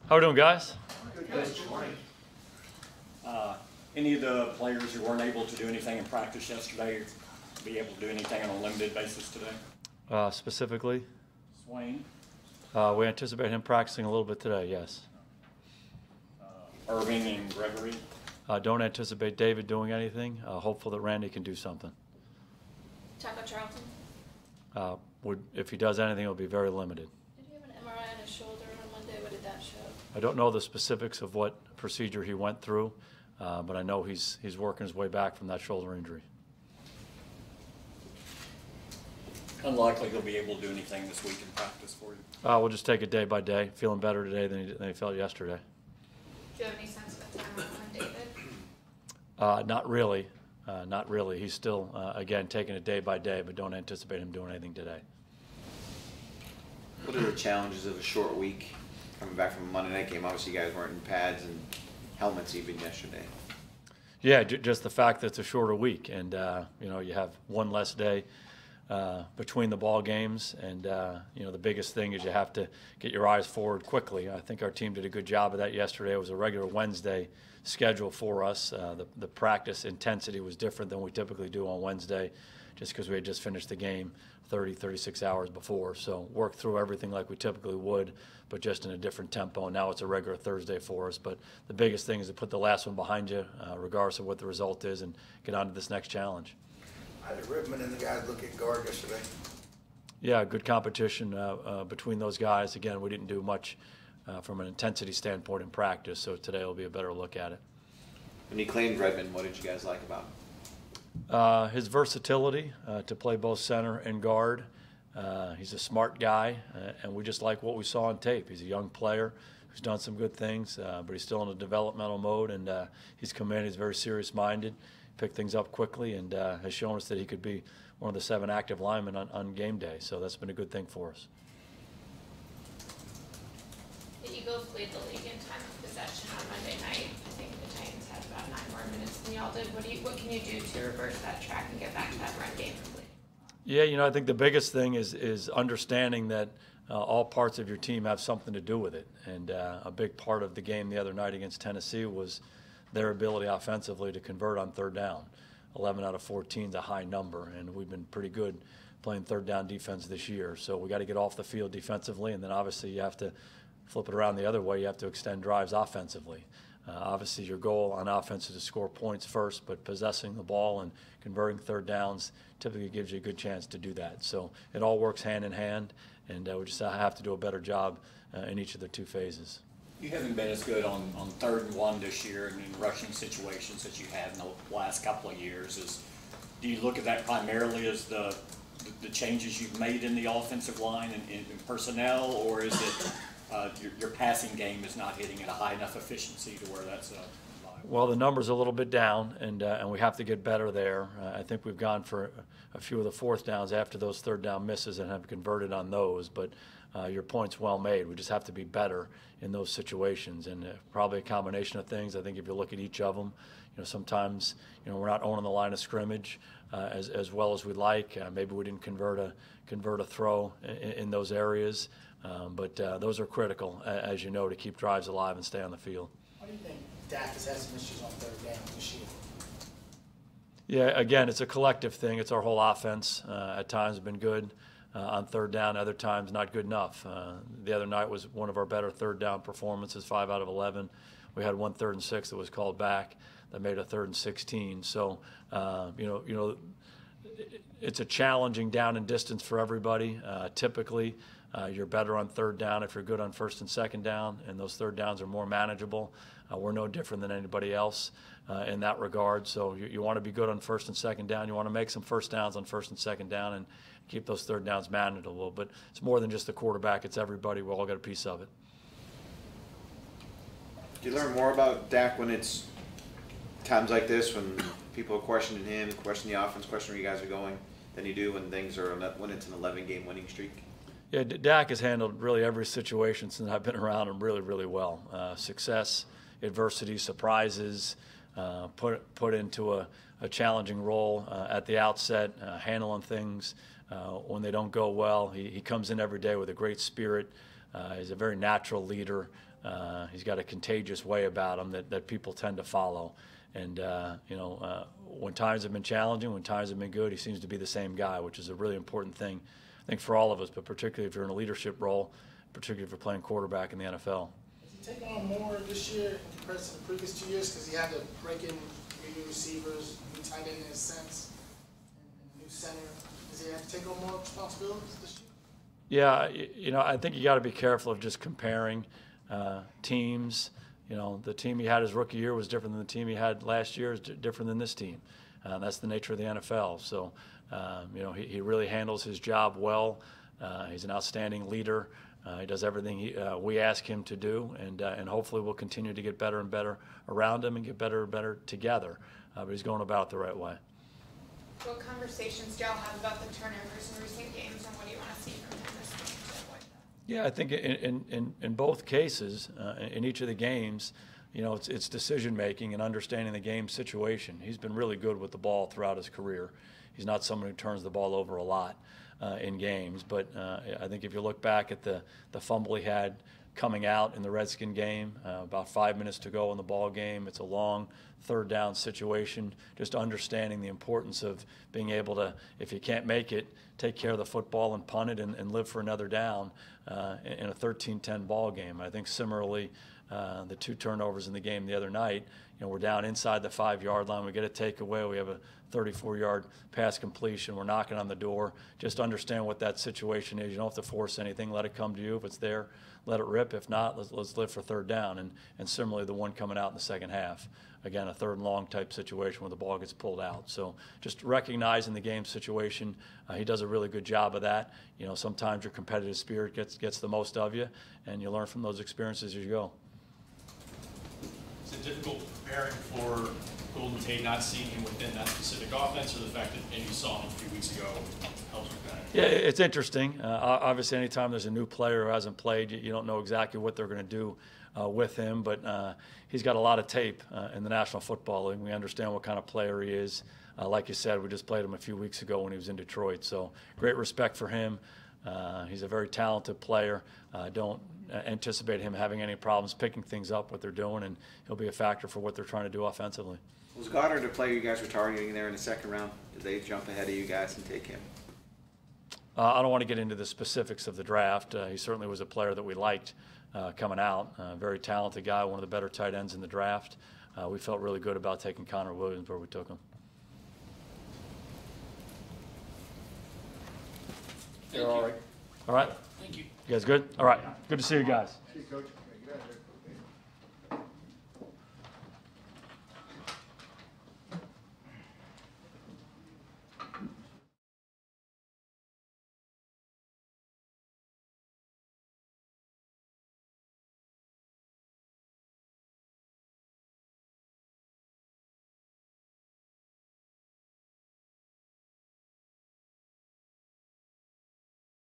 How we doing, guys? Good morning. Any of the players who weren't able to do anything in practice yesterday be able to do anything on a limited basis today? Specifically? Swain, We anticipate him practicing a little bit today, yes. Irving, and Gregory. Don't anticipate David doing anything. Hopeful that Randy can do something. Taco Charlton? If he does anything, it'll be very limited. Did he have an MRI on his shoulder on Monday? What did that show? I don't know the specifics of what procedure he went through, but I know he's working his way back from that shoulder injury. Unlikely he'll be able to do anything this week in practice for you. We'll just take it day by day. Feeling better today than he felt yesterday. Do you have any sense of the timeline on David? Not really. Not really. He's still, again, taking it day by day, but don't anticipate him doing anything today. What are the challenges of a short week coming back from a Monday night game? Obviously, you guys weren't in pads and helmets even yesterday. Yeah, just the fact that it's a shorter week, and you have one less day between the ball games, and the biggest thing is you have to get your eyes forward quickly. I think our team did a good job of that yesterday. It was a regular Wednesday schedule for us. The practice intensity was different than we typically do on Wednesday, just because we had just finished the game 36 hours before. So worked through everything like we typically would, but just in a different tempo. And now it's a regular Thursday for us. But the biggest thing is to put the last one behind you, regardless of what the result is, and get on to this next challenge. How did Ripman and the guys look at guard yesterday? Yeah, good competition between those guys. Again, we didn't do much from an intensity standpoint in practice, so today will be a better look at it. When you claimed Redmond, what did you guys like about him? His versatility to play both center and guard. He's a smart guy, and we just like what we saw on tape. He's a young player who's done some good things, but he's still in a developmental mode, and he's come in, he's very serious-minded, picked things up quickly, and has shown us that he could be one of the 7 active linemen on game day. So that's been a good thing for us. The Eagles lead the league in time of possession on Monday night. I think the Titans had about 9 more minutes than y'all did. What can you do to reverse that track and get back to that run game complete? Yeah, I think the biggest thing is understanding that all parts of your team have something to do with it. And a big part of the game the other night against Tennessee was their ability offensively to convert on third down. 11 out of 14 is a high number, and we've been pretty good playing third down defense this year. So we got to get off the field defensively, and then obviously you have to flip it around the other way. You have to extend drives offensively. Obviously your goal on offense is to score points first, but possessing the ball and converting third downs typically gives you a good chance to do that. So it all works hand in hand, and we just have to do a better job in each of the 2 phases. You haven't been as good on 3rd and 1 this year and in rushing situations that you have in the last couple of years. Do you look at that primarily as the changes you've made in the offensive line and in personnel, or is it your passing game is not hitting at a high enough efficiency to where that's viable? Well, the number's a little bit down, and we have to get better there. I think we've gone for a few of the 4th downs after those 3rd down misses and have converted on those. But your point's well made. We just have to be better in those situations, and probably a combination of things. I think if you look at each of them, sometimes we're not owning the line of scrimmage as well as we'd like. Maybe we didn't convert a throw in those areas. But those are critical, as you know, to keep drives alive and stay on the field. What do you think Dak has had some issues on third down this year? Yeah, again, it's a collective thing. It's our whole offense. At times been good on third down, other times not good enough. The other night was one of our better third down performances, 5 out of 11. We had 1 3rd and 6 that was called back that made a 3rd and 16. So, it's a challenging down and distance for everybody. Typically, you're better on third down if you're good on 1st and 2nd down, and those third downs are more manageable. We're no different than anybody else in that regard. So you want to be good on 1st and 2nd down. You want to make some first downs on 1st and 2nd down and keep those third downs manageable. But it's more than just the quarterback. It's everybody. We all got a piece of it. Do you learn more about Dak when it's times like this, when people are questioning him, questioning the offense, questioning where you guys are going, than you do when when it's an 11-game winning streak? Yeah, Dak has handled really every situation since I've been around him really, really well. Success, adversity, surprises, put into a challenging role at the outset, handling things when they don't go well. He comes in every day with a great spirit. He's a very natural leader. He's got a contagious way about him that people tend to follow. And, when times have been challenging, when times have been good, he seems to be the same guy, which is a really important thing, I think, for all of us, but particularly if you're in a leadership role, particularly if you're playing quarterback in the NFL. Has he taken on more this year in comparison to the previous 2 years? Because he had to break in new receivers, new tight end in a sense, and new center. Does he have to take on more responsibilities this year? Yeah, I think you got to be careful of just comparing teams. The team he had his rookie year was different than the team he had last year, is different than this team. That's the nature of the NFL. So, he really handles his job well. He's an outstanding leader. He does everything we ask him to do, and hopefully we'll continue to get better and better around him and get better and better together. But he's going about it the right way. What conversations do y'all have about the turnovers in recent games, and what do you want to see from him this week to avoid that? Yeah, I think in both cases, in each of the games, it's decision making and understanding the game situation. He's been really good with the ball throughout his career. He's not someone who turns the ball over a lot in games, but I think if you look back at the fumble he had coming out in the Redskin game, about 5 minutes to go in the ball game, it's a long third down situation, just understanding the importance of being able to, if you can't make it, take care of the football and punt it and live for another down in a 13-10 ball game. I think similarly, the 2 turnovers in the game the other night, we're down inside the 5-yard line. We get a takeaway. We have a 34-yard pass completion. We're knocking on the door. Just understand what that situation is. You don't have to force anything. Let it come to you. If it's there, let it rip. If not, let's live for third down. And similarly, the one coming out in the second half. Again, a third and long type situation where the ball gets pulled out. So just recognizing the game situation, he does a really good job of that. Sometimes your competitive spirit gets the most of you, and you learn from those experiences as you go. Is it difficult preparing for Golden Tate, not seeing him within that specific offense, or the fact that maybe you saw him a few weeks ago helps with that? Yeah, it's interesting. Obviously, anytime there's a new player who hasn't played, you don't know exactly what they're going to do with him, but he's got a lot of tape in the National Football League. We understand what kind of player he is. Like you said, we just played him a few weeks ago when he was in Detroit, so great respect for him. He's a very talented player. Don't anticipate him having any problems picking things up, what they're doing, and he'll be a factor for what they're trying to do offensively. Was Goddard a player you guys were targeting there in the second round? Did they jump ahead of you guys and take him? I don't want to get into the specifics of the draft. He certainly was a player that we liked coming out. Very talented guy, one of the better tight ends in the draft. We felt really good about taking Connor Williams where we took him. Thank you. All right. Thank you. You guys good? All right. Good to see you guys. See you, Coach.